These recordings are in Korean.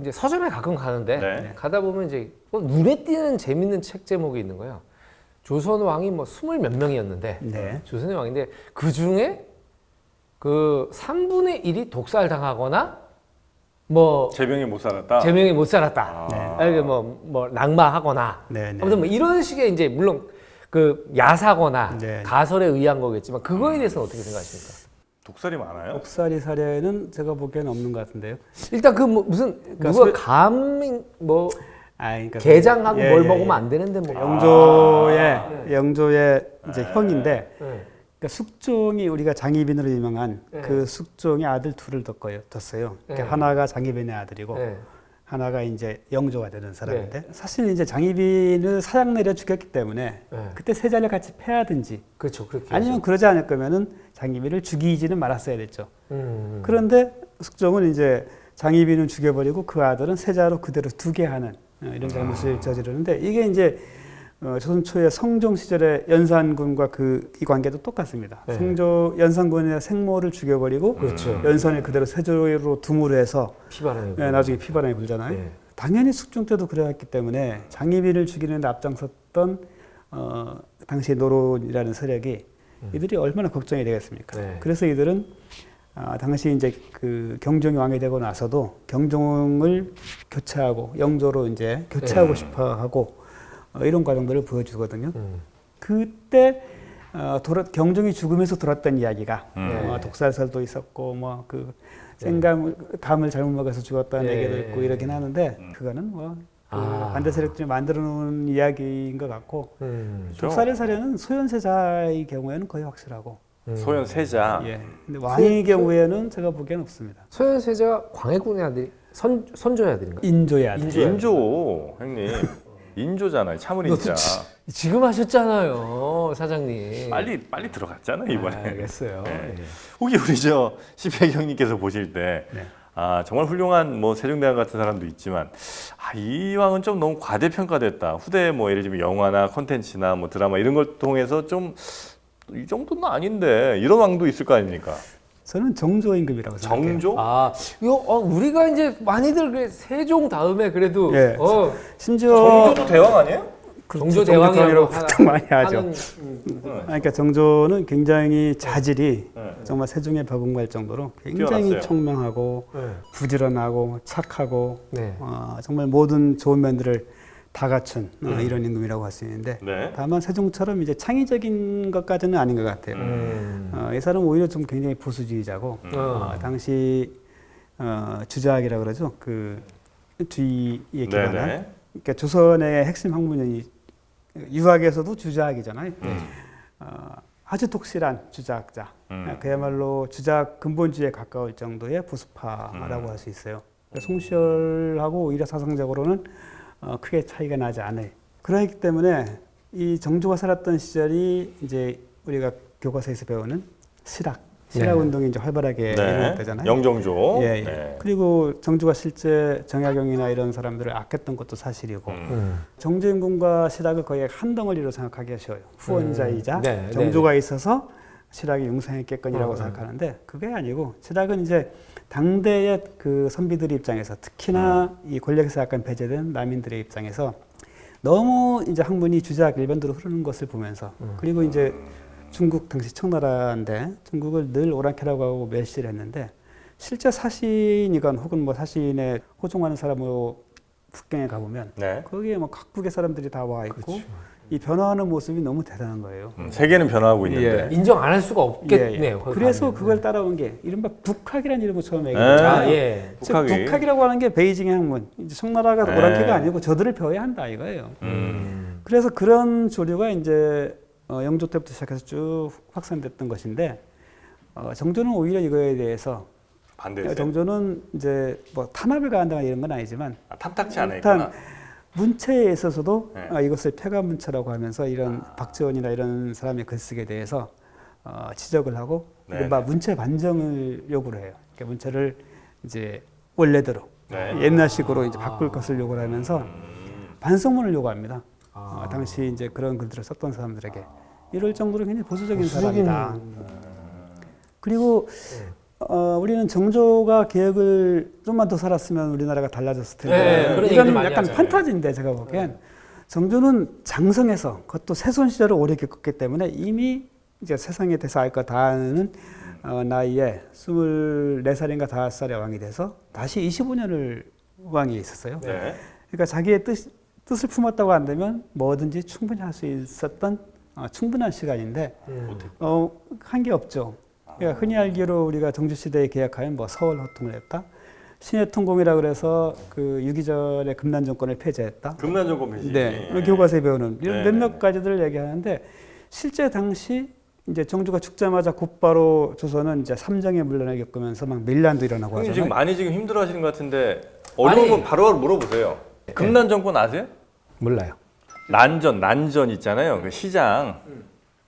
이제 서점에 가끔 가는데 네. 가다 보면 이제 눈에 띄는 재밌는 책 제목이 있는 거예요. 조선 왕이 뭐 20몇 명이었는데 네. 조선의 왕인데 그 중에 그 3분의 1이 독살당하거나 뭐 제명에 못 살았다. 제명에 못 살았다. 아. 아니 뭐 낙마하거나 네, 네. 아무튼 뭐 이런 식의 이제 물론 그 야사거나 네. 가설에 의한 거겠지만 그거에 대해서는 어떻게 생각하십니까? 독살이 많아요? 독살이 사례는 제가 보기에는 없는 것 같은데요. 일단 그 뭐 무슨 그러니까 누가 뭐 그러니까 게장하고 예, 뭘 예, 먹으면 예. 안 되는데 뭐 영조의 이제 형인데 네. 그러니까 숙종이 우리가 장희빈으로 유명한 네. 그 숙종의 아들 둘을 뒀어요. 그러니까 네. 하나가 장희빈의 아들이고 네. 하나가 이제 영조가 되는 사람인데 사실 이제 장희빈을 사양 내려 죽였기 때문에 네. 그때 세자를 같이 패하든지 그렇죠. 그렇게 아니면 하죠. 그러지 않을 거면은 장희빈을 죽이지는 말았어야 됐죠. 음. 그런데 숙종은 이제 장희빈을 죽여버리고 그 아들은 세자로 그대로 두게 하는 이런 잘못을 저지르는데 이게 이제 조선 초의 성종 시절의 연산군과 이 관계도 똑같습니다. 네. 연산군의 생모를 죽여버리고 그렇죠. 연산을 그대로 세조로 둠으로 해서 피바람이 나중에 피바람이 불잖아요. 네. 당연히 숙종 때도 그래왔기 때문에 장희빈을 죽이는 데 앞장섰던 당시 노론이라는 세력이 이들이 얼마나 걱정이 되겠습니까? 네. 그래서 이들은 당시 이제 그 경종이 왕이 되고 나서도 경종을 교체하고 영조로 이제 교체하고 싶어하고 이런 과정들을 보여주거든요. 그때 경종이 죽으면서 돌았던 이야기가 독살설도 있었고 뭐 그 감을 잘못 먹어서 죽었다는 얘기도 있고 이러긴 하는데 그거는 뭐 반대 세력들이 만들어 놓은 이야기인 것 같고 독살의 사례는 소현세자의 경우에는 거의 확실하고 소현세자. 예. 근데 왕의 경우에는 제가 보기에는 없습니다. 소현세자가 광해군의 아들이 선조의 아들인가? 인조의 아들. 인조 형님. 인조잖아요. 참을인자. 지금 하셨잖아요, 사장님. 빨리 들어갔잖아요 이번에. 알겠어요. 네. 예. 혹시 우리 시백 형님께서 보실 때 네. 정말 훌륭한 뭐 세종대왕 같은 사람도 있지만 이 왕은 좀 너무 과대평가됐다. 후대 뭐 예를 들면 영화나 콘텐츠나 뭐 드라마 이런 걸 통해서 좀 이 정도는 아닌데 이런 왕도 있을 거 아닙니까? 저는 정조 임금이라고 생각해요. 정조? 이거 우리가 이제 많이들 세종 다음에 그래도 예. 심지어 정조도 대왕 아니에요? 정조 대왕이라고 보통 많이 하죠. 하는, 그러니까 정조는 굉장히 자질이 정말 세종에 버금갈 정도로 굉장히 뛰어났어요. 총명하고 부지런하고 착하고 네. 정말 모든 좋은 면들을 다 갖춘 이런 임금이라고 할 수 있는데 네. 다만 세종처럼 이제 창의적인 것까지는 아닌 것 같아요. 이 사람은 오히려 좀 굉장히 보수주의자고 당시 주자학이라고 그러죠. 그 주의에 기반한 네네. 그러니까 조선의 핵심 학문이 유학에서도 주자학이잖아요. 아주 독실한 주자학자. 그야말로 주자학 근본주의에 가까울 정도의 보수파라고 할 수 있어요. 송시열하고 오히려 사상적으로는 크게 차이가 나지 않아요. 그렇기 때문에 이 정조가 살았던 시절이 이제 우리가 교과서에서 배우는 실학 운동이 이제 활발하게 일어났다잖아요. 영정조. 예. 네. 그리고 정조가 실제 정약용이나 이런 사람들을 아꼈던 것도 사실이고 정조 임금과 실학을 거의 한 덩어리로 생각하기가 쉬워요. 후원자이자 정조가 있어서 실학이 융성했겠거니라고 생각하는데 그게 아니고 실학은 이제 당대의 그 선비들의 입장에서 특히나 이 권력에서 약간 배제된 남인들의 입장에서 너무 이제 학문이 주자학 일반대로 흐르는 것을 보면서 그리고 이제 중국 당시 청나라인데 중국을 늘 오랑캐라고 하고 멸시를 했는데 실제 사신이건 혹은 뭐 사신에 호종하는 사람으로 북경에 가보면 거기에 뭐 각국의 사람들이 다 와 있고 이 변화하는 모습이 너무 대단한 거예요. 세계는 변화하고 있는데 인정 안 할 수가 없겠네요. 그래서 그걸 따라온 게 이른바 북학이라는 이름을 처음에 얘기했어요. 북학이라고 하는 게 베이징의 학문. 이제 청나라가 오랑캐가 아니고 저들을 배워야 한다 이거예요. 그래서 그런 조류가 이제 영조 때부터 시작해서 쭉 확산됐던 것인데 정조는 오히려 이거에 대해서 반대했어요. 정조는 이제 뭐 탄압을 가한다거나 이런 건 아니지만 탐탁치 않았구나. 문체에 있어서도 이것을 폐가 문체라고 하면서 이런 박지원이나 이런 사람의 글쓰기에 대해서 지적을 하고 문체 반정을 요구를 해요. 그러니까 문체를 이제 원래대로 옛날식으로 이제 바꿀 것을 요구를 하면서 반성문을 요구합니다. 당시 이제 그런 글들을 썼던 사람들에게 이럴 정도로 굉장히 보수적인 사람이다. 그리고 우리는 정조가 개혁을 좀만 더 살았으면 우리나라가 달라졌을 텐데 네, 그런 얘기들 이건 많이 약간 하잖아요. 판타지인데 제가 보기엔 정조는 장성해서 그것도 세손 시절을 오래 겪었기 때문에 이미 이제 세상에 대해서 알 거 다 아는 나이에 24살인가 5살에 왕이 돼서 다시 25년을 왕위에 있었어요. 네. 그러니까 자기의 뜻을 품었다고 한다면 뭐든지 충분히 할 수 있었던 충분한 시간인데 한 게 없죠. 그러니까 흔히 알기로 우리가 정주시대에 개혁하여 뭐 서울 호통을 했다. 신해통공이라 그래서 그 유기절의 금난 정권을 폐지했다. 금난 정권 폐지. 네, 교과서에 배우는 네. 이런 몇몇 가지들을 얘기하는데 실제 당시 이제 정주가 죽자마자 곧바로 조선은 이제 삼정의 문란을 겪으면서 막 밀란도 일어나고 형님 하잖아요. 지금 많이 지금 힘들어하시는 것 같은데 어려운 건 바로바로 물어보세요. 금난 정권 아세요? 몰라요. 난전 있잖아요. 그 시장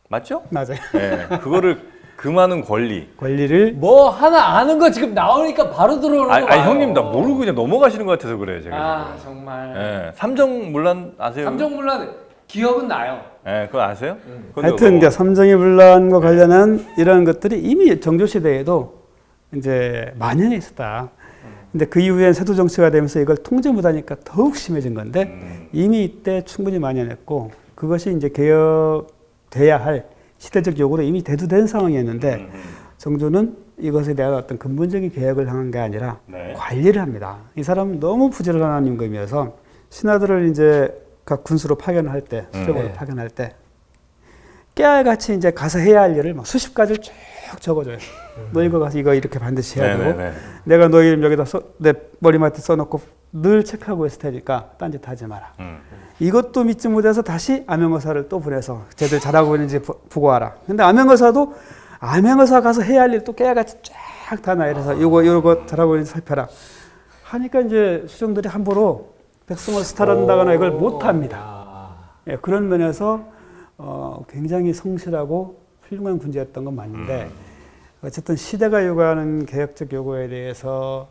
맞죠? 맞아요. 네, 그거를 금하는 권리를 뭐 하나 아는 거 지금 나오니까 바로 들어오는 거 아니 봐요. 형님 나 모르고 그냥 넘어가시는 것 같아서 그래요 제가. 아 지금. 정말. 네, 삼정문란 아세요? 삼정문란 기억은 나요. 네, 그거 아세요? 그건 하여튼 그거. 이제 삼정의 분란과 관련한 이런 것들이 이미 정조 시대에도 이제 만연해 있었다. 근데 그 이후엔 세도 정치가 되면서 이걸 통제 못하니까 더욱 심해진 건데 이미 이때 충분히 만연했고 그것이 이제 개혁돼야 할 시대적 요구로 이미 대두된 상황이었는데 정조는 이것에 대한 어떤 근본적인 개혁을 향한 게 아니라 네. 관리를 합니다. 이 사람은 너무 부지런한 임금이어서 신하들을 이제 각 군수로 파견할 때, 수령으로 네. 파견할 때 깨알같이 이제 가서 해야 할 일을 막 수십 가지를 쭉 적어줘요. 너 이거 가서 이거 이렇게 반드시 해야 되고 네네네. 내가 너 이름 여기다 내 머리맡에 써놓고 늘 체크하고 있을 테니까 딴짓 하지 마라. 이것도 믿지 못해서 다시 암행어사를 또 보내서 쟤들 잘하고 있는지 보고 와라. 근데 암행어사도 암행어사 가서 해야 할 일 또 깨알같이 쫙 다 나열해서 요거 잘하고 있는지 살펴라. 하니까 이제 수정들이 함부로 백성을 스타른다거나 이걸 못합니다. 예, 그런 면에서 굉장히 성실하고 훌륭한 군주였던 건 맞는데 어쨌든 시대가 요구하는 개혁적 요구에 대해서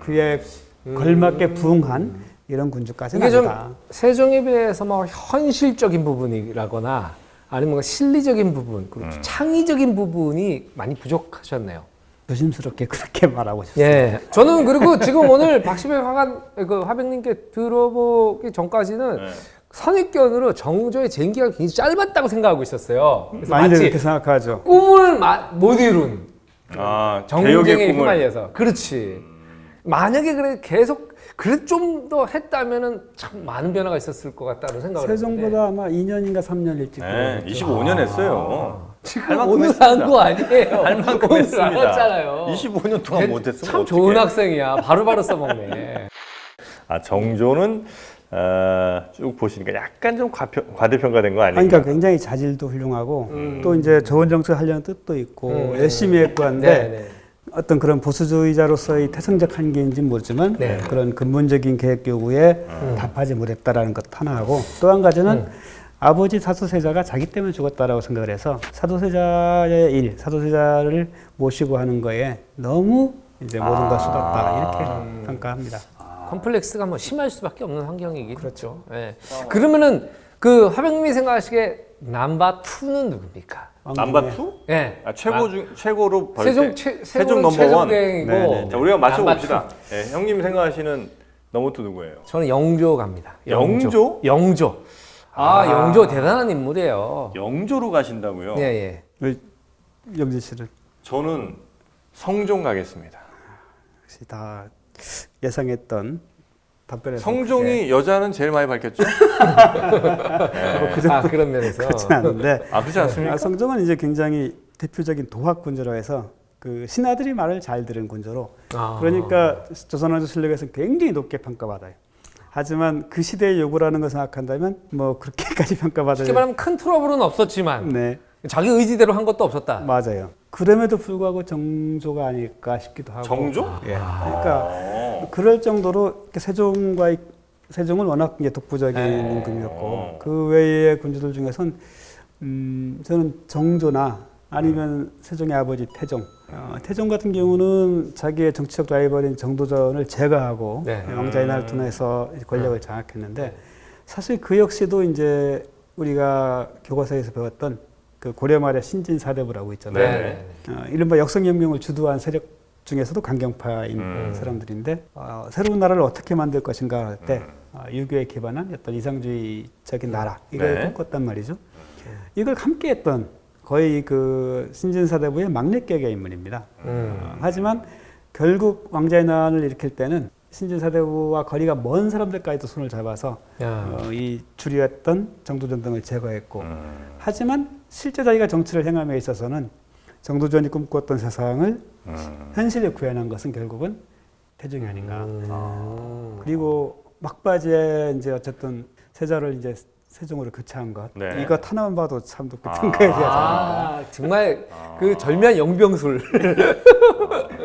그에 걸맞게 부응한 이런 군주까지는 이게 좀 아니다. 세종에 비해서 뭐 현실적인 부분이라거나 아니면 뭔가 실리적인 부분 그리고 창의적인 부분이 많이 부족하셨네요. 조심스럽게 그렇게 말하고 싶습니다. 예, 저는 그리고 지금 오늘 박시배 화백님께 들어보기 전까지는 네. 선입견으로 정조의 쟁기가 굉장히 짧았다고 생각하고 있었어요. 그래서 많이들 마치 그렇게 생각하죠. 꿈을 못 이룬 아, 정쟁에 개혁의 꿈을. 휘말려서 그렇지. 만약에 그래 계속 그래 좀 더 했다면은 참 많은 변화가 있었을 것 같다는 생각을 세종보다 아마 2년인가 3년 일찍 네, 들어갔죠. 25년 했어요. 지금 오늘 한 거 아니에요. 할 만큼 오늘 했습니다. 안 했잖아요. 25년 동안 못했으면 참 어떡해. 좋은 학생이야. 바로바로 써먹네. 아, 정조는 쭉 보시니까 약간 좀 과대평가된 거 아닌가? 아니, 그러니까 굉장히 자질도 훌륭하고 또 이제 좋은 정책 하려는 뜻도 있고 열심히 했고 한데 네. 어떤 그런 보수주의자로서의 태생적 한계인지는 모르지만 네. 그런 근본적인 계획 요구에 답하지 못했다라는 것 하나하고 또 한 가지는 아버지 사도세자가 자기 때문에 죽었다라고 생각을 해서 사도세자의 일, 사도세자를 모시고 하는 거에 너무 이제 모든 걸 쏟았다 이렇게 평가합니다. 컴플렉스가 뭐 심할 수밖에 없는 환경이겠죠. 그렇죠. 예. 그러면은 그 화백님이 생각하시기에 넘버 2는 누굽니까? 남바 2? 예. 아, 최고로 벌 세종 때. 세종 넘버 원. 최종대행이고. 네네네. 자, 우리가 맞춰봅시다. 넘버 네, 형님 생각하시는 넘버 2 누구예요? 저는 영조 갑니다. 영조? 영조. 아, 영조 대단한 인물이에요. 영조로 가신다고요? 예, 예. 영진 씨는 저는 성종 가겠습니다. 역시 다 예상했던 답변에서 성종이 여자는 제일 많이 밝혔죠? 아, 그런 면에서. 그렇지 않은데 아, 그렇지 않습니까? 성종은 이제 굉장히 대표적인 도학 군주로 해서 그 신하들이 말을 잘 들은 군주로 아. 그러니까 조선왕조 실력에서 굉장히 높게 평가받아요. 하지만 그 시대의 요구라는 걸 생각한다면 뭐 그렇게까지 평가받을 쉽게 말하면 큰 트러블은 없었지만 네 자기 의지대로 한 것도 없었다. 맞아요. 그럼에도 불구하고 정조가 아닐까 싶기도 하고. 정조? 예. 그러니까 그럴 정도로 이렇게 세종은 워낙 이제 독보적인 임금이었고 그 외의 군주들 중에선 저는 정조나 아니면 세종의 아버지 태종. 태종 같은 경우는 자기의 정치적 라이벌인 정도전을 제거하고 네. 왕자의 날을 통해서 권력을 장악했는데 사실 그 역시도 이제 우리가 교과서에서 배웠던 그 고려 말의 신진사대부라고 있잖아요. 네. 이른바 역성혁명을 주도한 세력 중에서도 강경파인 사람들인데 새로운 나라를 어떻게 만들 것인가 할 때 유교에 기반한 어떤 이상주의적인 나라 이걸 네. 꿈꿨단 말이죠. 이걸 함께했던 거의 그 신진사대부의 막내격의 인물입니다. 하지만 결국 왕자의 난을 일으킬 때는 신진사대부와 거리가 먼 사람들까지도 손을 잡아서 이 주류였던 정도전 등을 제거했고 하지만 실제 자기가 정치를 행함에 있어서는 정도전이 꿈꿨던 세상을 현실에 구현한 것은 결국은 태종이 아닌가. 그리고 막바지에 이제 어쨌든 세자를 이제 세종으로 교체한 것. 네. 이거 하나만 봐도 참 등가에 대하지. 정말 그 절묘한 영병술.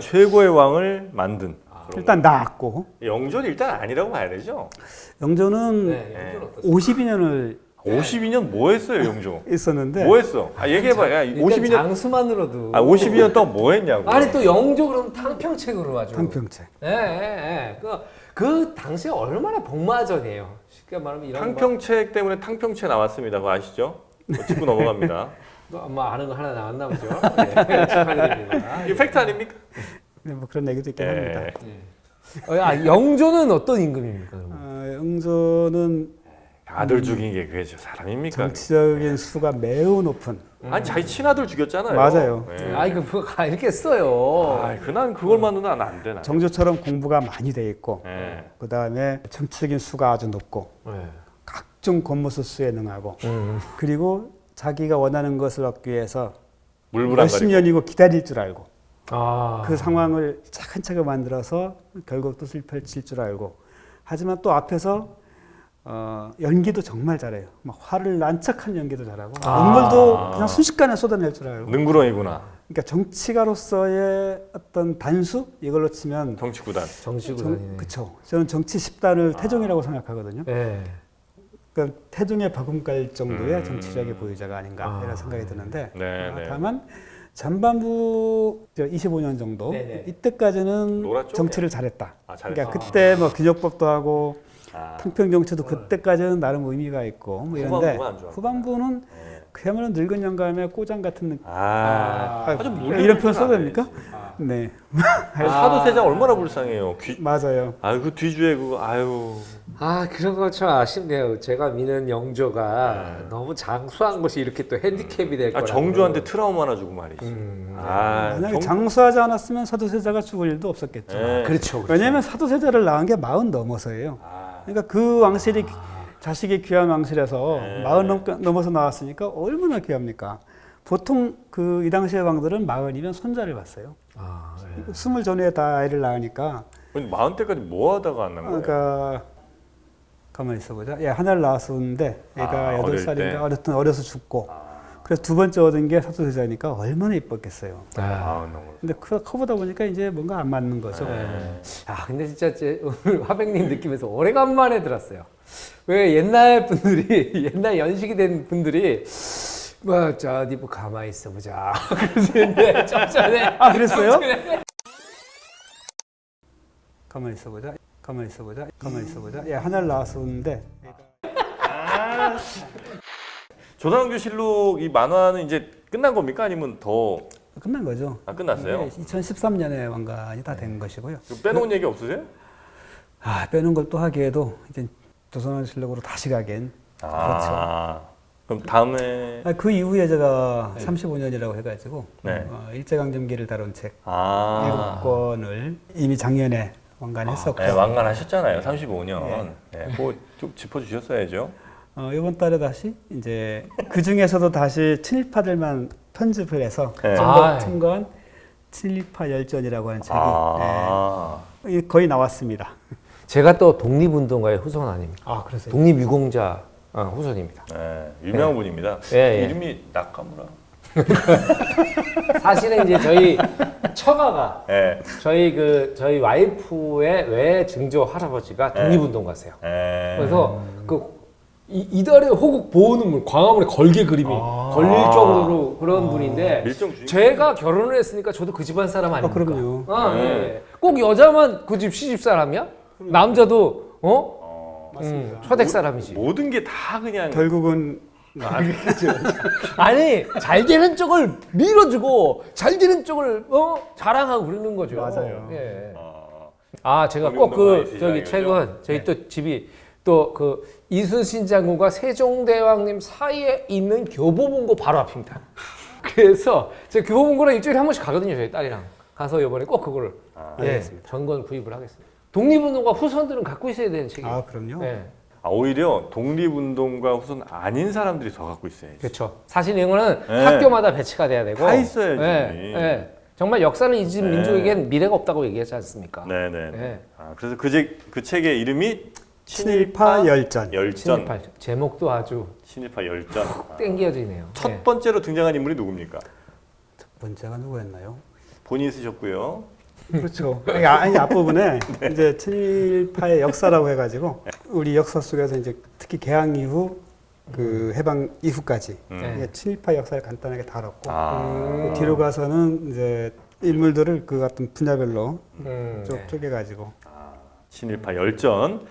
최고의 왕을 만든. 일단 낳았고 영조는 일단 아니라고 봐야 되죠. 영조는 네, 52년을 52년 뭐 했어요, 영조? 있었는데 뭐 했어? 얘기해봐. 야, 일단 52년, 장수만으로도 52년 동안 뭐 했냐고. 아니 또 영조 그럼 탕평책으로 아주 탕평책. 그 당시에 얼마나 복마전이에요. 쉽게 말하면 이런 탕평책 때문에 탕평책 나왔습니다. 그거 아시죠? 그거 짚고 넘어갑니다. 거 아마 아는 거 하나 나왔나 보죠. 네, 축하드립니다. 이게 팩트 아닙니까? 네, 뭐 그런 얘기도 있긴 합니다. 영조는 어떤 임금입니까? 영조는 아들 죽인 게 그게 사람입니까? 정치적인 수가 매우 높은. 아니 자기 친아들 죽였잖아요. 맞아요. 네. 아이 그거 이렇게 써요. 아, 그난 그걸만으로는 안 돼. 나. 정조처럼 공부가 많이 돼 있고 네. 그 다음에 정치적인 수가 아주 높고 네. 각종 권무술수에 능하고 그리고 자기가 원하는 것을 얻기 위해서 물불 안 몇십 가리고. 년이고 기다릴 줄 알고 아. 그 상황을 차근차근 만들어서 결국 뜻을 펼칠 줄 알고 하지만 또 앞에서 연기도 정말 잘해요. 막 화를 난척한 연기도 잘하고 눈물도 그냥 순식간에 쏟아낼 줄 알고. 능구렁이구나. 그러니까 정치가로서의 어떤 단수 이걸로 치면 정치구단. 정치구단이네. 그렇죠. 저는 정치 10단을 태종이라고 생각하거든요. 네. 그러니까 태종의 버금갈 정도의 정치적인 보유자가 아닌가 이런 생각이 드는데 네, 네. 다만 전반부 25년 정도 네네. 이때까지는 놀았죠? 정치를 잘했다. 아, 잘했어. 그러니까 그때 뭐 귀족법도 하고 아. 탕평 정치도 그때까지는 나름 의미가 있고 뭐 이런데 후반부가 안 좋았구나. 후반부는 그야말로 늙은 영감의 꼬장 같은 느낌. 아주 이런 표현 써도 됩니까? 네, 사도세자 얼마나 불쌍해요. 맞아요. 아유 그 뒤주에 그거 아유. 그런 거 참 아쉽네요. 제가 미는 영조가 너무 장수한 것이 이렇게 또 핸디캡이 될 거라고. 정조한테 트라우마 하나 주고 말이지. 만약에 장수하지 않았으면 사도세자가 죽을 일도 없었겠죠. 네. 그렇죠. 왜냐하면 사도세자를 낳은 게 40 넘어서예요. 그러니까 그 왕실이 자식이 귀한 왕실에서 40 넘어서 나왔으니까 얼마나 귀합니까? 보통 그 이 당시의 왕들은 40이면 손자를 봤어요. 20 전에 다 아이를 낳으니까. 근데 40대까지 뭐 하다가 안 난 거예요? 그러니까 가만히 있어보자. 하나를 낳았었는데 얘가 8살인가 어렸던 어려서 죽고. 그래서 두 번째 얻은 게 사도세자니까 얼마나 이뻤겠어요. 너무. 근데 커보다 보니까 이제 뭔가 안 맞는 거죠. 근데 진짜 오늘 화백님 느낌에서 오래간만에 들었어요. 왜 옛날 분들이 옛날 연식이 된 분들이 어디 뭐 가만히 있어보자. 그러시는데 좀 전에 그랬어요? 가만히 있어보자. 하나를 낳았었는데. 조선왕조실록 이 만화는 이제 끝난 겁니까? 아니면 더 끝난 거죠. 끝났어요? 2013년에 완간이 다 된 것이고요. 빼놓은 얘기 없으세요? 빼놓은 걸 또 하기에도 이제 조선왕실록으로 다시 가기엔 그렇죠. 그럼 다음에 그 이후에 제가 35년이라고 해가지고 네. 일제강점기를 다룬 책 7권을 이미 작년에 완간했었고 네, 완간하셨잖아요. 35년. 네. 그거 쭉 짚어주셨어야죠. 이번 달에 다시 이제 그 중에서도 다시 친일파들만 편집을 해서 첨가한 친일파 열전이라고 하는 책이 거의 나왔습니다. 제가 또 독립운동가의 후손 아닙니까? 그러세요? 독립유공자 후손입니다. 네, 유명한 분입니다. 예. 이름이 나카무라. 사실은 이제 저희 처가가 네. 저희 와이프의 외 증조 할아버지가 독립운동가세요. 그래서 이달의 호국 보호눈물 광화문에 걸개 그림이 걸릴 정도로 그런 분인데 제가 결혼을 했으니까 저도 그 집안 사람 아닙니까? 그럼요. 네. 꼭 여자만 그 집 시집 사람이야? 남자도 초댁 사람이지. 모든 게 다 그냥 결국은 아니 잘 되는 쪽을 밀어주고 잘 되는 쪽을 자랑하고 그러는 거죠. 맞아요. 예. 제가 꼭 저기 최근 저희 또 집이 또 그 이순신 장군과 세종대왕님 사이에 있는 교보문고 바로 앞입니다. 그래서 제가 교보문고를 일주일에 한 번씩 가거든요. 저희 딸이랑 가서 이번에 꼭 그거를 전권 구입을 하겠습니다. 독립운동가 후손들은 갖고 있어야 되는 책이에요. 그럼요. 예. 오히려 독립운동가 후손 아닌 사람들이 더 갖고 있어야지. 그렇죠. 사실 이거는 학교마다 배치가 돼야 되고 다 있어야지. 정말 역사를 잊은 민족에겐 미래가 없다고 얘기하지 않습니까? 네네. 그래서 그 책의 이름이 친일파 열전. 친일파 제목도 아주 친일파 열전. 땡겨지네요. 첫 번째로 등장한 인물이 누굽니까? 첫 번째가 누구였나요? 본인이 쓰셨고요. 그렇죠. 아니 앞부분에 이제 친일파의 역사라고 해가지고 우리 역사 속에서 이제 특히 개항 이후 그 해방 이후까지 친일파 역사를 간단하게 다뤘고 그 뒤로 가서는 이제 인물들을 그 같은 분야별로 쪼개가지고 친일파 열전.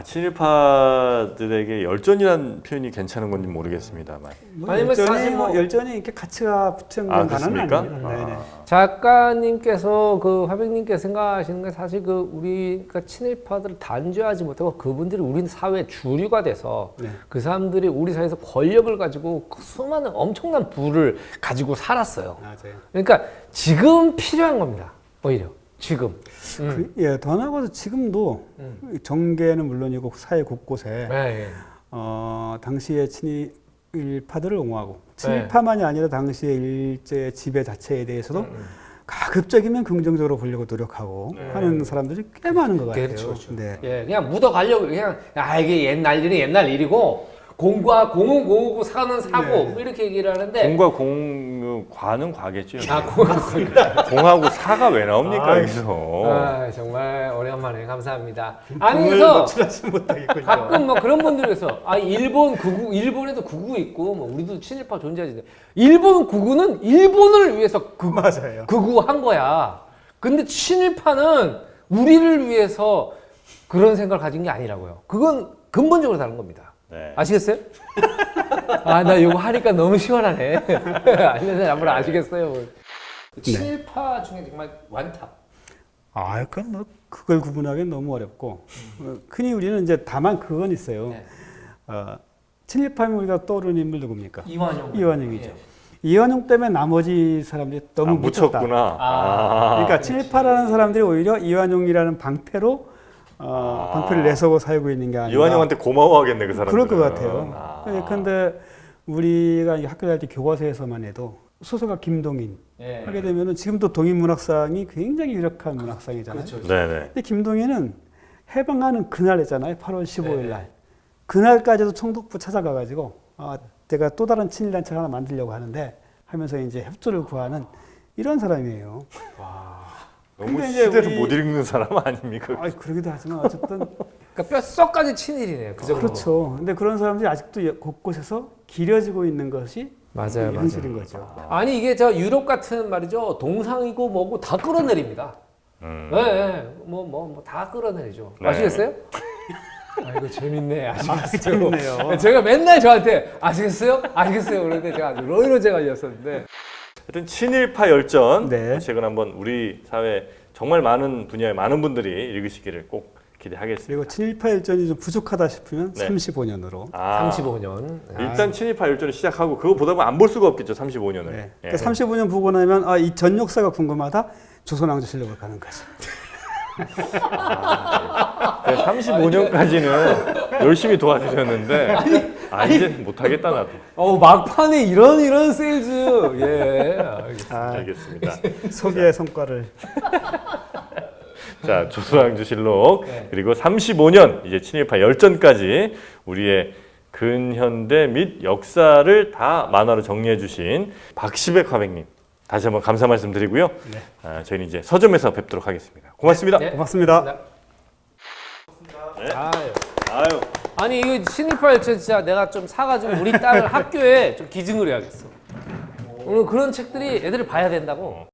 친일파들에게 열전이라는 표현이 괜찮은 건지 모르겠습니다만. 아니면 사실 열전이 이렇게 가치가 붙은 건 그렇습니까? 아닙니다. 작가님께서 그 화백님께서 생각하시는 게 사실 그 우리가 친일파들을 단죄하지 못하고 그분들이 우리 사회 주류가 돼서 그 사람들이 우리 사회에서 권력을 가지고 그 수많은 엄청난 부를 가지고 살았어요. 맞아요. 그러니까 지금 필요한 겁니다. 오히려 지금. 더 나아가서 지금도 정계는 물론이고 사회 곳곳에 당시의 친일파들을 옹호하고 친일파만이 아니라 당시의 일제 지배 자체에 대해서도 가급적이면 긍정적으로 보려고 노력하고 하는 사람들이 꽤 많은 것 같아요. 그렇죠. 그냥 묻어 가려고 그냥 이게 옛날 일은 옛날 일이고 공과 공은 공이고 사는 사고 뭐 이렇게 얘기를 하는데 공과 과는 과겠죠. 고맙습니다. 공하고 사가 왜 나옵니까 여기서? 정말 오랜만에 감사합니다. 아니 그래서 가끔 뭐 그런 분들에서 일본에도 구구 있고 뭐 우리도 친일파 존재하지. 일본 구구는 일본을 위해서 구구한 거야. 근데 친일파는 우리를 위해서 그런 생각을 가진 게 아니라고요. 그건 근본적으로 다른 겁니다. 아시겠어요? 나 이거 하니까 너무 시원하네. 아니면 앞으로 아시겠어요? 친일파 중에 정말 완탑. 그건 뭐 그걸 구분하기는 너무 어렵고 흔히 우리는 이제 다만 그건 있어요. 친일파면 우리가 떠오르는 인물 누굽니까? 이완용이죠. 이완용 때문에 나머지 사람들이 너무 묻혔다. 그러니까 친일파라는 사람들이 오히려 이완용이라는 방패로 방패를 내서고 살고 있는 게 아니라 이완용한테 고마워하겠네 그 사람들. 그럴 것 같아요. 그런데 우리가 학교 다닐 때 교과서에서만 해도 소설가 김동인 하게 되면은 지금도 동인문학상이 굉장히 유력한 문학상이잖아요. 그렇죠. 근데 김동인은 해방하는 그날이잖아요. 8월 15일 날. 그날까지도 청독부 찾아가가지고 제가 또 다른 친일단체를 하나 만들려고 하는데 하면서 이제 협조를 구하는 이런 사람이에요. 너무 시대를 못 읽는 사람 아닙니까? 그러기도 하지만 어쨌든 그러니까 뼛속까지 친일이네요. 그렇죠. 근데 그런 사람들이 아직도 곳곳에서 길어지고 있는 것이 현실인 거죠. 아니 이게 유럽 같은 말이죠. 동상이고 뭐고 다 끌어내립니다. 다 끌어내리죠. 아시겠어요? 이거 재밌네. 아시겠어요? 재밌네요. 제가 맨날 저한테 아시겠어요? 그런데 제가 아주 로이로제 걸렸었는데. 하여튼 친일파 열전 책은 한번 우리 사회 정말 많은 분야의 많은 분들이 읽으시기를 꼭 기대하겠습니다. 그리고 친일파 열전이 좀 부족하다 싶으면 35년으로. 35년. 일단 친일파 열전을 시작하고 그거 보다 보면 안 볼 수가 없겠죠. 35년을. 그러니까 35년 보고 나면 이 전 역사가 궁금하다. 조선왕조실록을 가는 거죠. 35년까지는 열심히 도와드렸는데 이제 못하겠다 나도. 막판에 이런 세일즈. 알겠습니다. 소비의 성과를. 자, 조선왕조실록 그리고 35년 이제 친일파 열전까지 우리의 근현대 및 역사를 다 만화로 정리해 주신 박시백 화백님 다시 한번 감사 말씀드리고요. 저희는 이제 서점에서 뵙도록 하겠습니다. 고맙습니다. 고맙습니다. 아니 이거 친일파 열전 진짜 내가 좀 사가지고 우리 딸 학교에 좀 기증을 해야겠어. 오늘 그런 책들이 애들이 봐야 된다고.